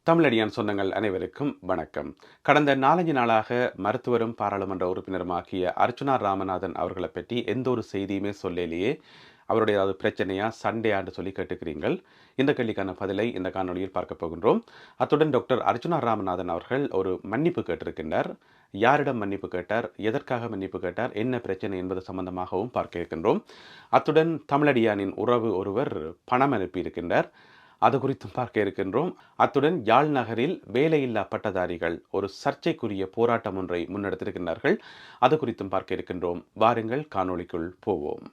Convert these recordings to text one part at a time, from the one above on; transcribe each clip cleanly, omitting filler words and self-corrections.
தமிழடியான் சொந்தங்கள் அனைவருக்கும் வணக்கம். கடந்த 4 நாளாக மருத்துவரும் பாராளுமன்ற உறுப்பினருமாகிய அர்ச்சுனா ராமநாதன் அவர்களை பற்றி எந்த ஒரு செய்தியுமே சொல்லலையே. அவருடைய ஏதாவது பிரச்சனையா சண்டையான்னு சொல்லி கேட்டுக்கிறீர்கள். இந்த கேள்விக்கான பதிலை இந்த காணொலியில் பார்க்க போகின்றோம். அத்துடன் டாக்டர் அர்ச்சுனா ராமநாதன் அவர்கள் ஒரு மன்னிப்பு கேட்டிருக்கின்றார். யாரிடம் மன்னிப்பு கேட்டார், எதற்காக மன்னிப்பு கேட்டார், என்ன பிரச்சனை என்பது சம்பந்தமாகவும் பார்க்க இருக்கின்றோம். அத்துடன் தமிழடியானின் உறவு ஒருவர் பணம் அனுப்பியிருக்கின்றார். அது குறித்தும் பார்க்க இருக்கின்றோம். அத்துடன் யாழ் நகரில் வேலையில்லா பட்டதாரிகள் ஒரு சர்ச்சைக்குரிய போராட்டம் ஒன்றை முன்னெடுத்திருக்கின்றார்கள். அது குறித்தும் பார்க்க இருக்கின்றோம். வாருங்கள் காணொளிக்குள் போவோம்.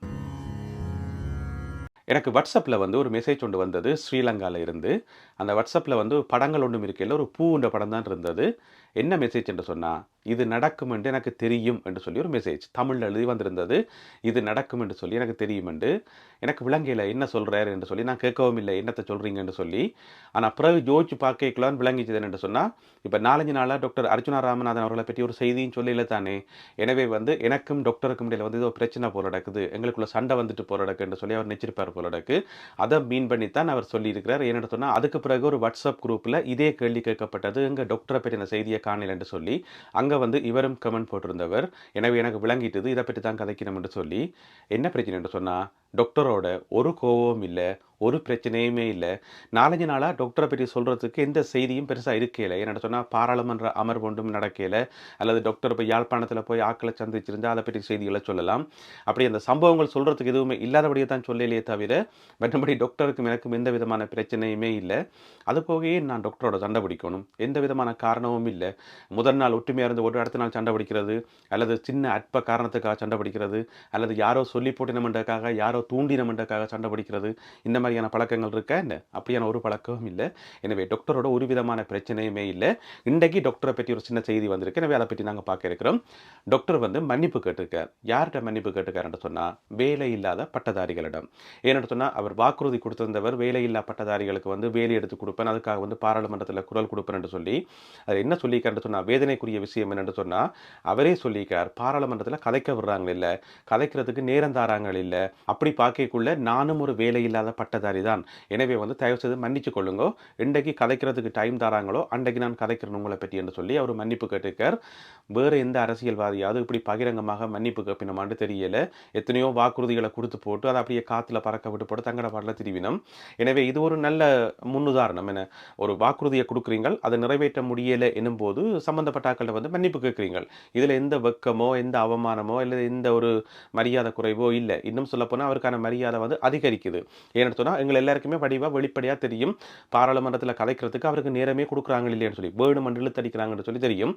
எனக்கு வாட்ஸ்அப்பில் ஒரு மெசேஜ் ஒன்று வந்தது ஸ்ரீலங்காவில் இருந்து. அந்த வாட்ஸ்அப்பில் படங்கள் ஒன்றும் இருக்கையில் ஒரு பூவுண்ட படம் தான் இருந்தது. என்ன மெசேஜ் என்று சொன்னால், இது நடக்கும் என்று எனக்கு தெரியும் என்று சொல்லி ஒரு மெசேஜ் தமிழில் எழுதி வந்திருந்தது. இது நடக்கும் என்று சொல்லி எனக்கு தெரியும் என்று. எனக்கு விளங்கையில் என்ன சொல்கிறார் என்று சொல்லி நான் கேட்கவும் இல்லை, என்னத்தை சொல்கிறீங்கன்னு சொல்லி. ஆனால் பிறகு ஜோதிச்சு பார்க்கலான்னு விளங்கிச்சது என்று சொன்னால், இப்போ 4 நாளாக டாக்டர் அர்ச்சுனா ராமநாதன் அவர்களை பற்றி ஒரு செய்தியும் சொல்லல தானே. எனவே எனக்கும் டாக்டருக்கும் இடையில் ஏதோ பிரச்சனை போல நடக்குது, எங்களுக்குள்ள சண்டை வந்துட்டு போல நடக்குன்னு சொல்லி அவர் நினைச்சிருப்பார் போல நடக்கு. அதை மீன் பண்ணித்தான் அவர் சொல்லியிருக்கிறார். ஏன்னு சொன்னால், அதுக்கு பிறகு ஒரு வாட்ஸ்அப் குரூப்பில் இதே கேள்வி கேட்கப்பட்டது, எங்கள் டாக்டரை பற்றின செய்தியை காணல என்று சொல்லி. அங்கே இவரும் கமெண்ட் போட்டிருந்தவர். எனவே எனக்கு விளங்கிட்டது, இதை பற்றி தான் கதைக்கணும் என்று சொல்லி. என்ன பிரச்சனை என்று சொன்னால், டாக்டரோட ஒரு கோபமும் இல்லை, ஒரு பிரச்சனையுமே இல்லை. 4 நாளாக டாக்டரை பற்றி சொல்கிறதுக்கு எந்த செய்தியும் பெருசாக இருக்கல. என்ன சொன்னால், பாராளுமன்ற அமர்வு ஒன்றும் நடக்கல, அல்லது டாக்டர் போய் யாழ்ப்பாணத்தில் போய் ஆக்களை சந்திச்சிருந்தால் அதை பற்றி செய்திகளை சொல்லலாம். அப்படி அந்த சம்பவங்கள் சொல்கிறதுக்கு எதுவுமே இல்லாதபடியே தான் சொல்லலையே தவிர, மற்றபடி டாக்டருக்கும் எனக்கும் எந்த விதமான பிரச்சனையுமே இல்லை. அது போகவே நான் டாக்டரோட சண்டை பிடிக்கணும், எந்த விதமான காரணமும் இல்லை. முதல் நாள் ஒற்றுமையாக இருந்து ஒரு அடுத்த நாள் சண்டை பிடிக்கிறது, அல்லது சின்ன அற்ப காரணத்துக்காக சண்டை பிடிக்கிறது, அல்லது யாரோ சொல்லி போட்டினமென்றக்காக, யாரோ தூண்டினமென்றக்காக சண்டை பிடிக்கிறது, இந்த மாதிரியான பழக்கங்கள் இருக்கா என்ன? அப்படியான ஒரு பழக்கமும் இல்லை. எனவே டாக்டரோட ஒரு விதமான பிரச்சனையுமே இல்லை. இன்றைக்கு டாக்டரை பற்றி ஒரு சின்ன செய்தி வந்திருக்கு. எனவே அதை பற்றி நாங்கள் பார்க்க இருக்கிறோம். டாக்டர் மன்னிப்பு கேட்டிருக்கார். யார்கிட்ட மன்னிப்பு கேட்டிருக்காருன்னு சொன்னால், வேலை இல்லாத பட்டதாரிகளிடம். ஏன்னு சொன்னால், அவர் வாக்குறுதி கொடுத்திருந்தவர் வேலையில்லா பட்டதாரிகளுக்கு வேலை எடுத்து கொடுப்பேன், அதுக்காக பாராளுமன்றத்தில் குரல் கொடுப்பேன் என்று சொல்லி. அது என்ன சொல்லியிருக்காருன்னு சொன்னால், வேதனைக்குரிய விஷயம் என்னென்னு சொன்னால், அவரே சொல்லியிருக்கார், பாராளுமன்றத்தில் கதைக்க விடுறாங்க இல்லை, கதைக்கிறதுக்கு நேரம் தாராங்க இல்லை. அப்படி பார்க்கக்குள்ள நானும் ஒரு வேலையில்லாத பட்டதாரி தான். எனவே தயவு செய்து மன்னிச்சு கொள்ளுங்க, இன்றைக்கு கதைக்கிறதுக்கு டைம் தராங்களோ அன்றைக்கு நான் கதைக்கிறேன் உங்களை பற்றி என்று சொல்லி அவர் மன்னிப்பு கேட்டிருக்கார். வேறு எந்த அரசியல்வாதியாவது இப்படி பகிரங்கமாக மன்னிப்பு கேட்பினமான்னு தெரியல. எத்தனையோ வாக்குறுதிகளை கொடுத்து போட்டு அதை அப்படியே காற்றுல பறக்க விட்டு போட்டு தங்கட பாடல திருவினம். எனவே இது ஒரு நல்ல முன்னுதாரணம். என ஒரு வாக்குறுதியை கொடுக்குறீங்க, அதை நிறைவேற்ற முடியலை என்னும் போது சம்பந்தப்பட்ட ஆட்கள்கிட்ட மன்னிப்பு கேட்குறீங்க. இதில் எந்த வெக்கமோ எந்த அவமானமோ இல்லை எந்த ஒரு மரியாதை குறைவோ இல்லை. இன்னும் சொல்லப்போனால் அவருக்கான மரியாதை அதிகரிக்குது. ஏன்னு சொன்னால், எங்கள் எல்லாருக்குமே வெளிப்படையாக தெரியும், பாராளுமன்றத்தில் கதைக்கிறதுக்கு அவருக்கு நேரமே கொடுக்குறாங்க இல்லைன்னு சொல்லி, வேணுமென்று இழுத்தடிக்கிறாங்கன்னு சொல்லி தெரியும்.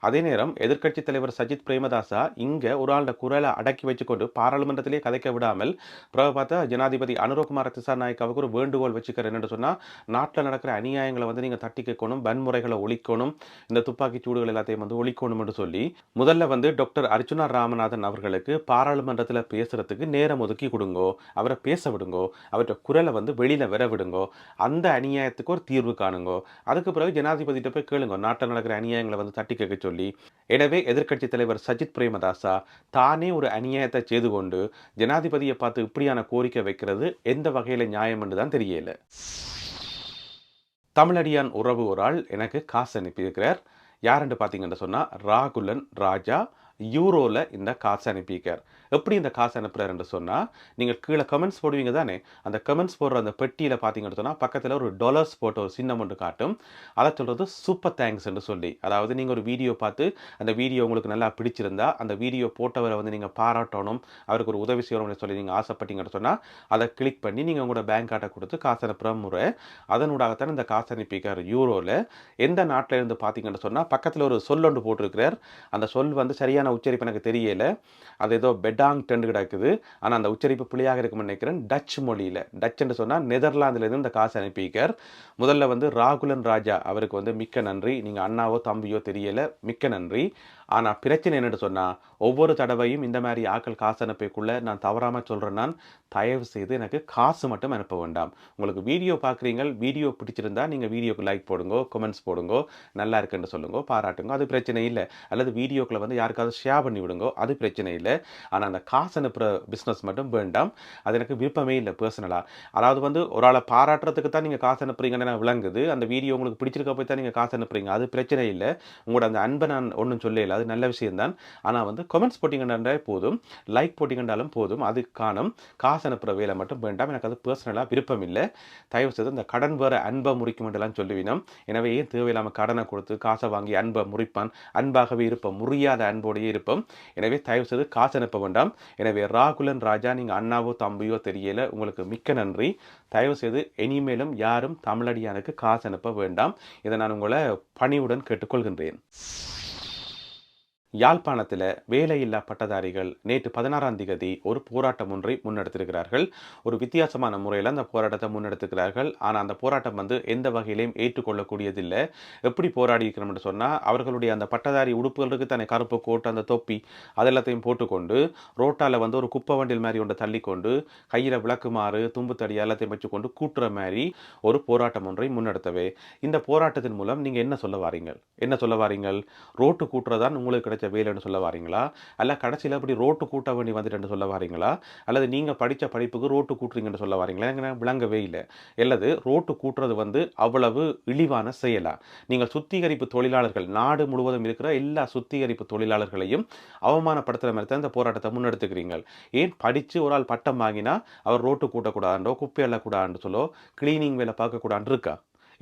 அதே நேரம் எதிர்க்கட்சித் தலைவர் சஜித் பிரேமதாசா இங்கே ஒரு ஆளோட குரலை அடக்கி வச்சுக்கொண்டு பாராளுமன்றத்திலே கதைக்க விடாமல் பிறகு பார்த்தா ஜனாதிபதி அனுரகுமார திசாநாயக்காவுக்கு ஒரு வேண்டுகோள் வச்சுக்கிறார். என்னென்னு சொன்னால், நாட்டில் நடக்கிற அநியாயங்களை நீங்கள் தட்டி கேட்கணும், வன்முறைகளை ஒழிக்கணும், இந்த துப்பாக்கி சூடுகள் எல்லாத்தையும் ஒழிக்கணும் என்று சொல்லி முதல்ல டாக்டர் அர்ச்சுனா ராமநாதன் அவர்களுக்கு பாராளுமன்றத்தில் பேசுறதுக்கு நேரம் ஒதுக்கி கொடுங்கோ, அவரை பேச விடுங்கோ, அவற்றை குரலை வெளியில் வர விடுங்கோ, அந்த அநியாயத்துக்கு ஒரு தீர்வு காணுங்கோ. அதுக்கு பிறகு ஜனாதிபதிகிட்ட போய் கேளுங்க, நாட்டில் நடக்கிற அநியாயங்களை தட்டி கேட்க சொல்லி. எனவே எதிர்க்கட்சி தலைவர் சஜித் பிரேமதாசா தானே ஒரு அநியாயத்தை செய்து கொண்டு ஜனாதிபதியை பார்த்து இப்படியான கோரிக்கை வைக்கிறது எந்த வகையில் நியாயம் என்று தான் தெரியல. தமிழடியான் உறவு ஒரு ஆள் எனக்கு காசு அனுப்பியிருக்கிறார். யாருன்னு பார்த்தீங்கன்னு சொன்னால், ராகுலன் ராஜா யூரோவில் இந்த காசு அனுப்பியிருக்கார். எப்படி இந்த காசு அனுப்புகிறாருன்னு சொன்னால், நீங்கள் கீழே கமெண்ட்ஸ் போடுவீங்க தானே, அந்த கமெண்ட்ஸ் போடுற அந்த பெட்டியில் பார்த்தீங்கன்னு சொன்னால் பக்கத்தில் ஒரு டாலர்ஸ் போட்டு ஒரு சின்னம் ஒன்று காட்டும். அதை சொல்கிறது சூப்பர் தேங்க்ஸ் என்று சொல்லி. அதாவது நீங்கள் ஒரு வீடியோ பார்த்து அந்த வீடியோ உங்களுக்கு நல்லா பிடிச்சிருந்தா அந்த வீடியோ போட்டவரை நீங்கள் பாராட்டணும், அவருக்கு ஒரு உதவி செய்யணும்னு சொல்லி நீங்கள் ஆசைப்பட்டீங்கன்னு சொன்னால் அதை கிளிக் பண்ணி நீங்கள் உங்களோட பேங்க் கார்டை கொடுத்து காசு அனுப்புகிற முறை. அதனூடாகத்தான் இந்த காசு அனுப்பிக்கார் யூரோவில். எந்த நாட்டில் இருந்து பார்த்தீங்கன்னு சொன்னால், பக்கத்தில் ஒரு சொல் ஒன்று போட்டிருக்கிறார். அந்த சொல் சரியான உச்சரிப்பு எனக்கு தெரியல, அது ஏதோ பெட்டாங் டெண்டு கிடக்குது. ஆனால் அந்த உச்சரிப்பு பிள்ளையாக இருக்கும்னு நினைக்கிறேன். டச் மொழியில், டச் என்று சொன்னால் நெதர்லாந்திலேருந்து இந்த காசு அனுப்பிக்கார். முதல்ல ராகுலன் ராஜா அவருக்கு மிக்க நன்றி. நீங்கள் அண்ணாவோ தம்பியோ தெரியல, மிக்க நன்றி. ஆனால் பிரச்சனை என்னென்னு சொன்னால், ஒவ்வொரு தடவையும் இந்த மாதிரி ஆக்கள் காசு அனுப்பக்குள்ள நான் தவறாமல் சொல்கிறேன், நான் தயவு செய்து எனக்கு காசு மட்டும் அனுப்ப வேண்டாம். உங்களுக்கு வீடியோ பார்க்குறீங்க, வீடியோ பிடிச்சிருந்தா நீங்கள் வீடியோக்கு லைக் போடுங்க, கமெண்ட்ஸ் போடுங்க, நல்லா இருக்குன்னு சொல்லுங்க, பாராட்டுங்க, அது பிரச்சனை இல்லை. அல்லது வீடியோக்களை வந்து யாருக்காவது ஷேர் பண்ணி விடுங்க, அது பிரச்சனை இல்லை. ஆனால் அந்த காசு அனுப்புகிற பிஸ்னஸ் மட்டும் வேண்டாம். அது எனக்கு விருப்பமே இல்லை பர்சனலாக. அதாவது வந்து ஒரு ஆளை பாராட்டுறதுக்கு தான் நீங்கள் காசு அனுப்புறீங்கன்னு நான் விளங்குது. அந்த வீடியோ உங்களுக்கு பிடிச்சிருக்க போய் தான் நீங்கள் காசு அனுப்புறீங்க, அது பிரச்சனை இல்லை. உங்களோட அந்த அன்பை நான் ஒன்றும் சொல்லல, அது நல்ல விஷயம்தான். ஆனால் வந்து கமெண்ட்ஸ் போட்டிங்கன்றாலே போதும், லைக் போட்டிங்கன்றாலும் போதும், அது காணும். காசு அனுப்புகிற வேலை மட்டும் வேண்டாம். எனக்கு அது பர்சனலாக விருப்பம் இல்லை. தயவு செய்து இந்த கடன் வேறு அன்பை முறிக்குமென்றலாம் சொல்லுவினோம். எனவே ஏன் தேவையில்லாமல் கடனை கொடுத்து காசை வாங்கி அன்பை முறிப்பான்? அன்பாகவே இருப்போம், முறியாத அன்போடையே இருப்போம். எனவே தயவு செய்து காசு அனுப்ப வேண்டாம். எனவே ராகுலன் ராஜா, நீங்கள் அண்ணாவோ தம்பியோ தெரியல, உங்களுக்கு மிக்க நன்றி. தயவு செய்து இனிமேலும் யாரும் தமிழடியானுக்கு காசு அனுப்ப வேண்டாம். இதை நான் உங்களை பணிவுடன் கேட்டுக்கொள்கின்றேன். யாழ்ப்பாணத்தில் வேலையில்லா பட்டதாரிகள் நேற்று 16ஆம் தேதி ஒரு போராட்டம் ஒன்றை முன்னெடுத்திருக்கிறார்கள். ஒரு வித்தியாசமான முறையில் அந்த போராட்டத்தை முன்னெடுத்துக்கிறார்கள். ஆனால் அந்த போராட்டம் வந்து எந்த வகையிலையும் ஏற்றுக்கொள்ளக்கூடியதில்லை. எப்படி போராடி இருக்கிறோம்னு சொன்னால், அவர்களுடைய அந்த பட்டதாரி உடுப்புகளுக்கு தன்னை கருப்பு கோட்டு, அந்த தொப்பி, அதெல்லாத்தையும் போட்டுக்கொண்டு ரோட்டால் வந்து ஒரு குப்பை வண்டில் மாதிரி ஒன்றை தள்ளிக்கொண்டு கையில் விளக்குமாறு தும்பு தடி எல்லாத்தையும் வச்சுக்கொண்டு கூட்டுற மாதிரி ஒரு போராட்டம் ஒன்றை முன்னெடுத்தவே. இந்த போராட்டத்தின் மூலம் நீங்கள் என்ன சொல்ல வாரீங்கள்? என்ன சொல்ல வாரீங்கள்? ரோட்டு கூட்டுறதான் உங்களுக்கு கிடைச்ச வேலைன்னு சொல்ல வாரீங்களா? அல்ல கடைசியில் அப்படி ரோட்டு கூட்ட வேண்டி வந்துட்டு சொல்ல வாரீங்களா? அல்லது நீங்கள் படித்த படிப்புக்கு ரோட்டு கூட்டுறீங்கன்னு சொல்ல வாரீங்களா? எனக்கு விளங்கவே இல்லை. அல்லது ரோட்டு கூட்டுறது வந்து அவ்வளவு இழிவான செயலா? நீங்கள் சுத்திகரிப்பு தொழிலாளர்கள், நாடு முழுவதும் இருக்கிற எல்லா சுத்திகரிப்பு தொழிலாளர்களையும் அவமானப்படுத்துகிற மாதிரி தான் இந்த போராட்டத்தை முன்னெடுத்துக்கிறீங்க. ஏன் படித்து ஒரு ஆள் பட்டம் வாங்கினா அவர் ரோட்டு கூட்டக்கூடாதுன்றோ, குப்பை எல்லக்கூடாதுன்னு சொல்லோ, கிளீனிங் வேலை பார்க்கக்கூடாதுன்னு இருக்கா?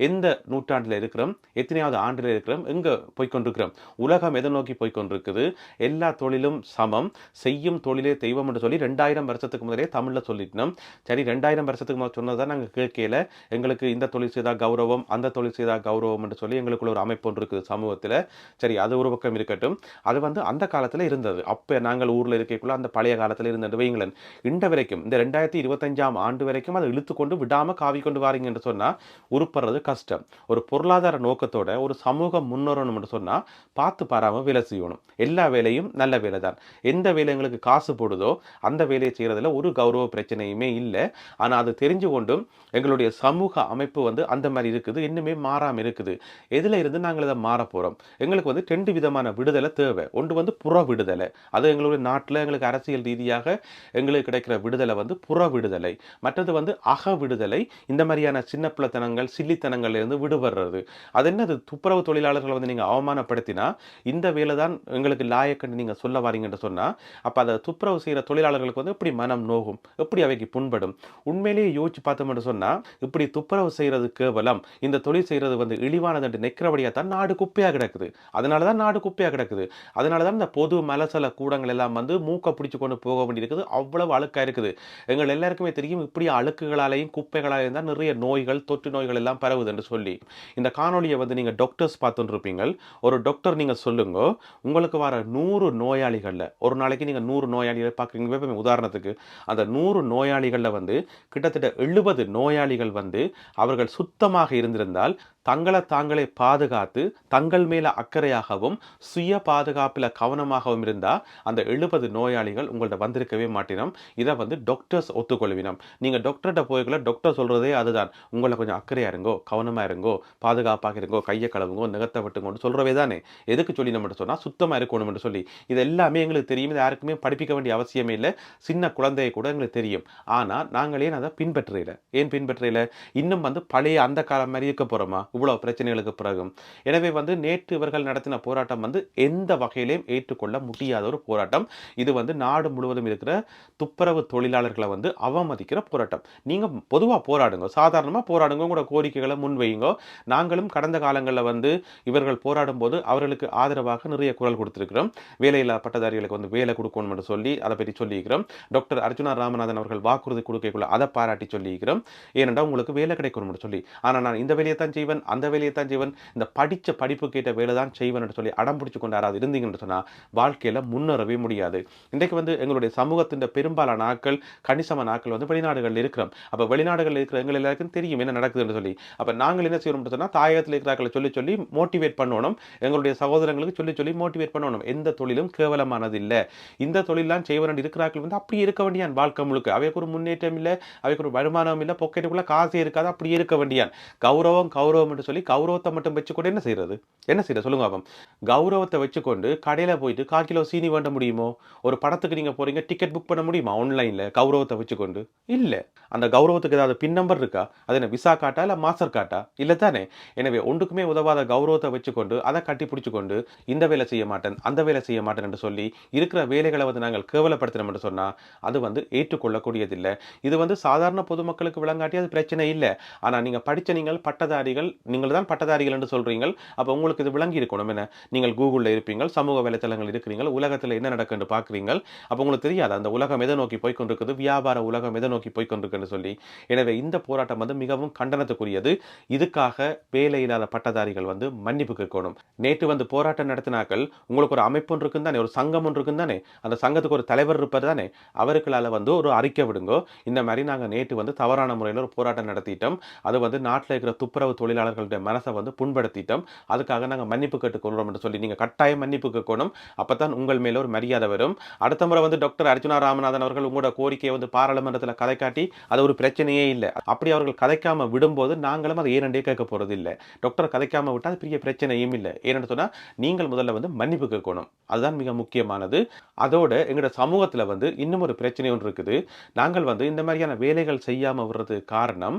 எந்த நூற்றாண்டில் இருக்கிறோம்? எத்தனையாவது ஆண்டில் இருக்கிறோம்? எங்கே போய்கொண்டிருக்கிறோம்? உலகம் எதை நோக்கி போய்கொண்டிருக்குது? எல்லா தொழிலும் சமம், செய்யும் தொழிலே தெய்வம் என்று சொல்லி 2000 வருஷத்துக்கு முதலே தமிழில் சொல்லிட்டோம். சரி, 2000 வருஷத்துக்கு முதல் சொன்னதான் நாங்கள் கேட்கல. எங்களுக்கு இந்த தொழில் செய்தால் கௌரவம், அந்த தொழில் செய்தால் கௌரவம் என்று சொல்லி எங்களுக்குள்ள ஒரு அமைப்பு ஒன்று இருக்குது சமூகத்தில். சரி, அது ஒரு பக்கம் இருக்கட்டும். அது வந்து அந்த காலத்தில் இருந்தது. அப்போ நாங்கள் ஊரில் இருக்கக்குள்ள அந்த பழைய காலத்தில் இருந்தது வைங்களேன். இன்ற வரைக்கும் இந்த 2025ஆம் ஆண்டு வரைக்கும் அதை இழுத்து கொண்டு விடாமல் காவி கொண்டு வாரீங்க என்று சொன்னால் உருப்படுறது கஷ்டம். ஒரு பொருளாதார நோக்கத்தோட ஒரு சமூகம் முன்னேறணும் என்று சொன்னா பார்த்து பாராம வேலை செய்யணும். எல்லா வேலையும் நல்ல வேலை தான். எந்த வேலை எங்களுக்கு காசு போடுதோ அந்த வேலையை செய்யறதுல ஒரு கௌரவ பிரச்சனையுமே இல்லை. ஆனா அது தெரிஞ்சு கொண்டும் எங்களுடைய சமூக அமைப்பு வந்து அந்த மாதிரி இருக்குது, இன்னுமே மாறாம இருக்குது. எதுல இருந்து நாங்கள் இதை மாற போறோம்? எங்களுக்கு வந்து 2 விதமான விடுதலை தேவை. ஒன்று வந்து புற விடுதலை, அது எங்களுடைய நாட்டில் எங்களுக்கு அரசியல் ரீதியாக எங்களுக்கு கிடைக்கிற விடுதலை வந்து புற விடுதலை. மற்றது வந்து அக விடுதலை. இந்த மாதிரியான சின்ன பிள்ளைத்தனங்கள், சில்லித்தனங்கள் இருந்து விடுபடுறது. அது என்னது? துப்புரவு தொழிலாளர்களை வந்து நீங்க அவமானப்படுத்தினா இந்த வேலை தான் எங்களுக்கு லாயக்கன்னு நீங்க சொல்ல வாரீங்கன்னு சொன்னா, அப்ப அதை துப்புரவு செய்யற தொழிலாளர்களுக்கு வந்து எப்படி மனம் நோகும்? எப்படி அவைக்கு புண்படும்? உண்மையிலேயே யோசிச்சு பார்த்தோம்னு சொன்னா, இப்படி துப்புரவு செய்யறது கேவலம், இந்த தொழில் செய்யறது வந்து இழிவானது என்று நெக்கிறபடியா தான் நாடு குப்பையா கிடக்குது. அதனாலதான் நாடு குப்பையா கிடக்குது. அதனாலதான் இந்த பொது மலசல கூடங்கள் எல்லாம் வந்து மூக்க பிடிச்சு கொண்டு போக வேண்டியிருக்குது. அவ்வளவு அழுக்கா இருக்குது. எங்கள் எல்லாருக்குமே தெரியும், இப்படி அழுக்குகளாலையும் குப்பைகளாலையும் தான் நிறைய நோய்கள், தொற்று நோய்கள் எல்லாம் பரவுது என்று சொல்லி. இந்த காணொலியை வந்து நீங்க டாக்டர்ஸ் பார்த்துட்டு இருப்பீங்க. ஒரு டாக்டர் நீங்க சொல்லுங்க, உங்களுக்கு வர 100 நோயாளிகள்ல ஒரு நாளைக்கு நீங்க 100 நோயாளிகளை பார்க்குறீங்க உதாரணத்துக்கு. அந்த 100 நோயாளிகள்ல வந்து கிட்டத்தட்ட 70 நோயாளிகள் வந்து அவர்கள் சுத்தமாக இருந்திருந்தால், தங்களை தாங்களே பாதுகாத்து தங்கள் மேல அக்கறையாகவும் சுய பாதுகாப்பில் கவனமாகவும் இருந்தா அந்த 70 நோயாளிகள் உங்கள்ட்ட வந்திருக்கவே மாட்டினோம். இதை வந்து டாக்டர்ஸ் ஒத்துக்கொள்வினோம். நீங்க டாக்டர்கிட்ட போய்க்குள்ள டாக்டர் சொல்றதே அதுதான், உங்களை கொஞ்சம் அக்கறையா இருங்கோ, கவனமா இருங்கோ, பாதுகாப்பாக இருங்கோ, கையை கழுவுங்கோ, நிகத்தை விட்டுங்கோன்னு சொல்றவே தானே. எதுக்கு சொல்லி நம்ம சொன்னா சுத்தமா இருக்கணும் என்று சொல்லி. இது எல்லாமே எங்களுக்கு தெரியும். இது யாருக்குமே படிப்பிக்க வேண்டிய அவசியமே இல்லை. சின்ன குழந்தையை கூட எங்களுக்கு தெரியும். ஆனா நாங்களே அதை பின்பற்றல. ஏன் பின்பற்றல? இன்னும் வந்து பழைய அந்த காலம் மாதிரி இருக்க போறோமா இவ்வளவு பிரச்சனைகளுக்கு பிறகும்? எனவே வந்து நேற்று இவர்கள் நடத்தின போராட்டம் வந்து எந்த வகையிலையும் ஏற்றுக்கொள்ள முடியாத ஒரு போராட்டம். இது வந்து நாடு முழுவதும் இருக்கிற துப்புரவு தொழிலாளர்களை வந்து அவமதிக்கிற போராட்டம். நீங்க பொதுவா போராடுங்க, சாதாரணமா போராடுங்க, உங்களோட கோரிக்கைகளை முன்வையுங்க. நாங்களும் கடந்த காலங்களில் வந்து இவர்கள் போராடும் போது அவர்களுக்கு ஆதரவாக நிறைய குரல் கொடுத்திருக்கிறோம். வேலையில்லா பட்டதாரிகளுக்கு வந்து வேலை கொடுக்கணும் என்று சொல்லி அதை பற்றி சொல்லியிருக்கிறோம். டாக்டர் அர்ஜுனா ராமநாதன் அவர்கள் வாக்குறுதி கொடுக்கக்குள்ள அதை பாராட்டி சொல்லியிருக்கிறோம். ஏனென்றால் உங்களுக்கு வேலை கிடைக்கணும் சொல்லி. ஆனால் நான் இந்த வேலையை தான் செய்வேன், அந்த வேலையை தான் செய்வன், இந்த படித்த படிப்புக்கு ஏற்ற வேலை தான் செய்வன் என்று சொல்லி அடம் பிடிச்சு கொண்டு யாராவது இருந்தீங்கன்னு சொன்னால் வாழ்க்கையில் முன்னேறவே முடியாது. இன்றைக்கு வந்து எங்களுடைய சமூகத்தின் பெரும்பாலான ஆட்கள், கணிசமான ஆட்கள் வந்து வெளிநாடுகளில் இருக்கிறோம். அப்போ வெளிநாடுகளில் இருக்கிற எங்கள் எல்லாருக்கும் தெரியும் என்ன நடக்குதுன்னு சொல்லி. அப்போ நாங்கள் என்ன செய்யணும்னு சொன்னால் தாயகத்தில் இருக்கிறார்களை சொல்லி சொல்லி மோட்டிவேட் பண்ணணும். எங்களுடைய சகோதரங்களுக்கு சொல்லி சொல்லி மோட்டிவேட் பண்ணணும். எந்த தொழிலும் கேவலமானது இல்லை. இந்த தொழிலாம் செய்வன் இருக்கிறார்கள் வந்து அப்படி இருக்க வேண்டியான் வாழ்க்கை முழுக்க. அவைக்கு ஒரு முன்னேற்றம் இல்லை, அவைக்கு ஒரு வருமானம் இல்லை, பொக்கெட்டுக்குள்ள காசே இருக்காது, அப்படி இருக்க வேண்டியான். கௌரவம் கௌரவம் என்று சொல்லி கௌரவத்தை மட்டும் வச்சுக்கொண்டு என்ன செய்யறது? என்ன செய்யறது சொல்லுங்க பாப்போம். கௌரவத்தை வச்சுக்கொண்டு கடையில் போயிட்டு 1/4 கிலோ சீனி வேண்ட முடியுமோ? ஒரு படத்துக்கு நீங்க போறீங்க, டிக்கெட் புக் பண்ண முடியுமா ஆன்லைன்ல கௌரவத்தை வச்சுக்கொண்டு? இல்ல. அந்த கௌரவத்துக்கு ஏதாவது பின் நம்பர் இருக்கா? அது என்ன விசா காட்டா இல்ல மாஸ்டர் காட்டா? இல்ல தானே. எனவே ஒன்றுக்குமே உதவாத கௌரவத்தை வச்சுக்கொண்டு அதை கட்டி பிடிச்சுக்கொண்டு இந்த வேலை செய்ய மாட்டேன் அந்த வேலை செய்ய மாட்டேன் என்று சொல்லி இருக்கிற வேலைகளை வந்து நாங்கள் கேவலப்படுத்தினோம் என்று சொன்னா அது வந்து ஏற்றுக்கொள்ளக்கூடியதில்லை. இது வந்து சாதாரண பொதுமக்களுக்கு விளங்காட்டி அது பிரச்சனை இல்லை. ஆனா நீங்க படிச்ச நீங்கள் பட்டதாரிகள், நீங்கள் தான் பட்டதாரிகள் என்று சொல்றீங்க. அப்ப உங்களுக்கு இது விளங்கி இருக்கணும். என்ன, நீங்கள் கூகுள்ல இருப்பீங்க, சமூக வலைத்தளங்கள் இருக்கிறீங்க, உலகத்துல என்ன நடக்குன்னு பாக்குறீங்க. அப்ப உங்களுக்கு தெரியாது அந்த உலகம் எதை நோக்கி போய் கொண்டிருக்குது, வியாபார உலகம் எதை நோக்கி போய் கொண்டிருக்குன்னு சொல்லி. எனவே இந்த போராட்டம் வந்து மிகவும் கண்டனத்துக்குரியது. இதுக்காக வேலை இல்லாத பட்டதாரிகள் வந்து மன்னிப்பு கேட்கணும். நேற்று வந்து போராட்டம் நடத்தினாக்கள், உங்களுக்கு ஒரு அமைப்பு ஒன்று இருக்குன்னு தானே, ஒரு சங்கம் ஒன்று இருக்குன்னு தானே, அந்த சங்கத்துக்கு ஒரு தலைவர் இருப்பார் தானே, அவருக்களால வந்து ஒரு அறிக்கை விடுங்கோ. இந்த மாதிரி நாங்கள் நேற்று வந்து தவறான முறையில் ஒரு போராட்டம் நடத்திட்டோம், அது வந்து நாட்டில் இருக்கிற துப்புரவு தொழிலாளர்களுடைய மனசை வந்து புண்படுத்திட்டோம், அதுக்காக நாங்கள் மன்னிப்பு கேட்டுக்கொள்கிறோம் என்று சொல்லி நீங்கள் கட்டாயம் மன்னிப்பு கேட்கணும். அப்பதான் உங்கள் மேல ஒரு மரியாதை வரும். அடுத்த முறை வந்து டாக்டர் அர்ஜுனா ராமநாதன் அவர்கள் உங்களோட கோரிக்கையை வந்து பாராளுமன்றத்தில் கதை காட்டி அது ஒரு பிரச்சனையே இல்லை. அப்படி அவர்கள் கதைக்காம விடும்போது நாங்களும் அதை ஏனண்டே கேட்க போறது இல்லை. டாக்டர் கதைக்காம விட்டால் அது பெரிய பிரச்சனையும் இல்லை. ஏன்னு சொன்னா நீங்கள் முதல்ல வந்து மன்னிப்பு கேட்கணும். அதுதான் மிக முக்கியமானது. அதோட எங்களோட சமூகத்தில் வந்து இன்னும் ஒரு பிரச்சனை ஒன்று இருக்குது. நாங்கள் வந்து இந்த மாதிரியான வேலைகள் செய்யாம விடுறது காரணம்,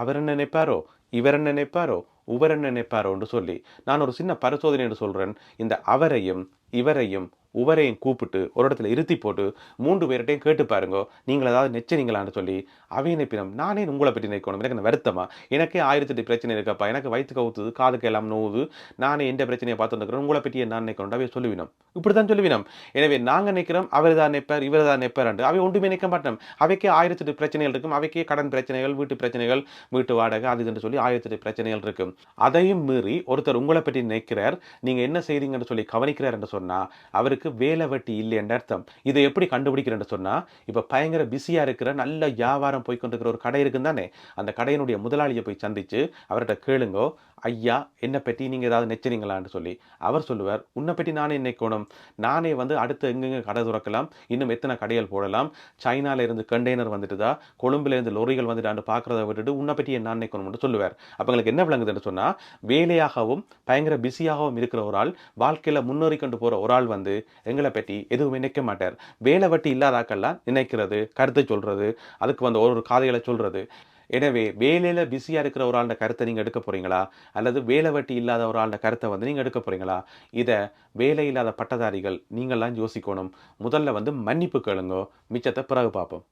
அவர் என்ன நினைப்பாரோ, இவர் என்ன நினைப்பாரோ, உவர் என்ன நினைப்பாரோ என்று சொல்லி நான் ஒரு சின்ன பரிசோதனை என்று சொல்றேன். இந்த அவரையும் இவரையும் உவரையும் கூப்பிட்டு ஒரு இடத்துல இருத்தி போட்டு 3 பேர்கிட்டையும் கேட்டு பாருங்க, நீங்கள் ஏதாவது நெச்சனீங்களான்னு சொல்லி. அவை நினைப்பினம், நானே உங்களை பற்றி நினைக்கணும், எனக்கு என்ன வருத்தமா, எனக்கே 1008 பிரச்சனை இருக்கப்பா, எனக்கு வயிற்று கவுத்துது, காதுக்கு எல்லாம் நோவுது, நானே எந்த பிரச்சனையை பார்த்து வந்துக்கிறேன், உங்களை பற்றி நான் நினைக்கணும் அவை சொல்லுவினோம். இப்படித்தான் சொல்லுவினோம். எனவே நாங்கள் நினைக்கிறோம் அவர் தான் நினைப்பார், இவர் தான் நினைப்பார் என்று. அவை ஒன்றுமே நினைக்க மாட்டோம். அவைக்கே 1008 பிரச்சனைகள் இருக்கும். அவைக்கே கடன் பிரச்சனைகள், வீட்டு பிரச்சனைகள், வீட்டு வாடகை, அது என்று சொல்லி 1008 பிரச்சனைகள் இருக்கும். அதையும் மீறி ஒருத்தர் உங்களை பற்றி நினைக்கிறார், நீங்க என்ன செய்றீங்கன்னு சொல்லி கவனிக்கிறார் என்று சொன்னா அவருக்கு வேலை வெட்டி இல்லை என்ற அர்த்தம். இதை எப்படி கண்டுபிடிக்கிறேன்னு சொன்னா, இப்ப பயங்கர பிஸியா இருக்கிற நல்ல வியாபாரம் போய்கொண்டிருக்கிற ஒரு கடை இருக்குன்னு தானே, அந்த கடையினுடைய முதலாளியை போய் சந்திச்சு அவர்கிட்ட கேளுங்கோ, ஐயா என்னை பற்றி நீங்க ஏதாவது நெச்சனீங்களான்னு சொல்லி. அவர் சொல்லுவார், உன்னை பற்றி நானே நினைக்கணும், நானே வந்து அடுத்து எங்கெங்க கடை துறக்கலாம், இன்னும் எத்தனை கடைகள் போடலாம், சைனால இருந்து கண்டெய்னர் வந்துட்டுதா, கொழும்புல இருந்து லொரிகள் வந்துட்டான்னு பார்க்கறத விட்டுட்டு உன்னை பற்றி நான் நினைக்கணும்னு சொல்லுவார். அப்ப எங்களுக்கு என்ன விளங்குதுன்னு சொன்னா, வேலையாகவும் பயங்கர பிஸியாகவும் இருக்கிற ஒரு ஆள், வாழ்க்கையில முன்னேறி கொண்டு போற ஒரு ஆள் வந்து எங்களை பற்றி எதுவுமே நினைக்க மாட்டார். வேலை வெட்டி இல்லாதாக்கெல்லாம் நினைக்கிறது, கருத்தை சொல்றது, அதுக்கு வந்து ஒரு காதைகளை சொல்றது. எனவே வேலையில பிஸியா இருக்கிற ஒரு ஆளுடைய கருத்தை நீங்க எடுக்க போறீங்களா, அல்லது வேலை வெட்டி இல்லாத ஒரு ஆளுடைய கருத்தை வந்து நீங்க எடுக்க போறீங்களா? இத வேலை இல்லாத பட்டதாரிகள் நீங்கள்லாம் யோசிக்கணும். முதல்ல வந்து மன்னிப்பு கேளுங்க, மிச்சத்தை பிறகு பார்ப்போம்.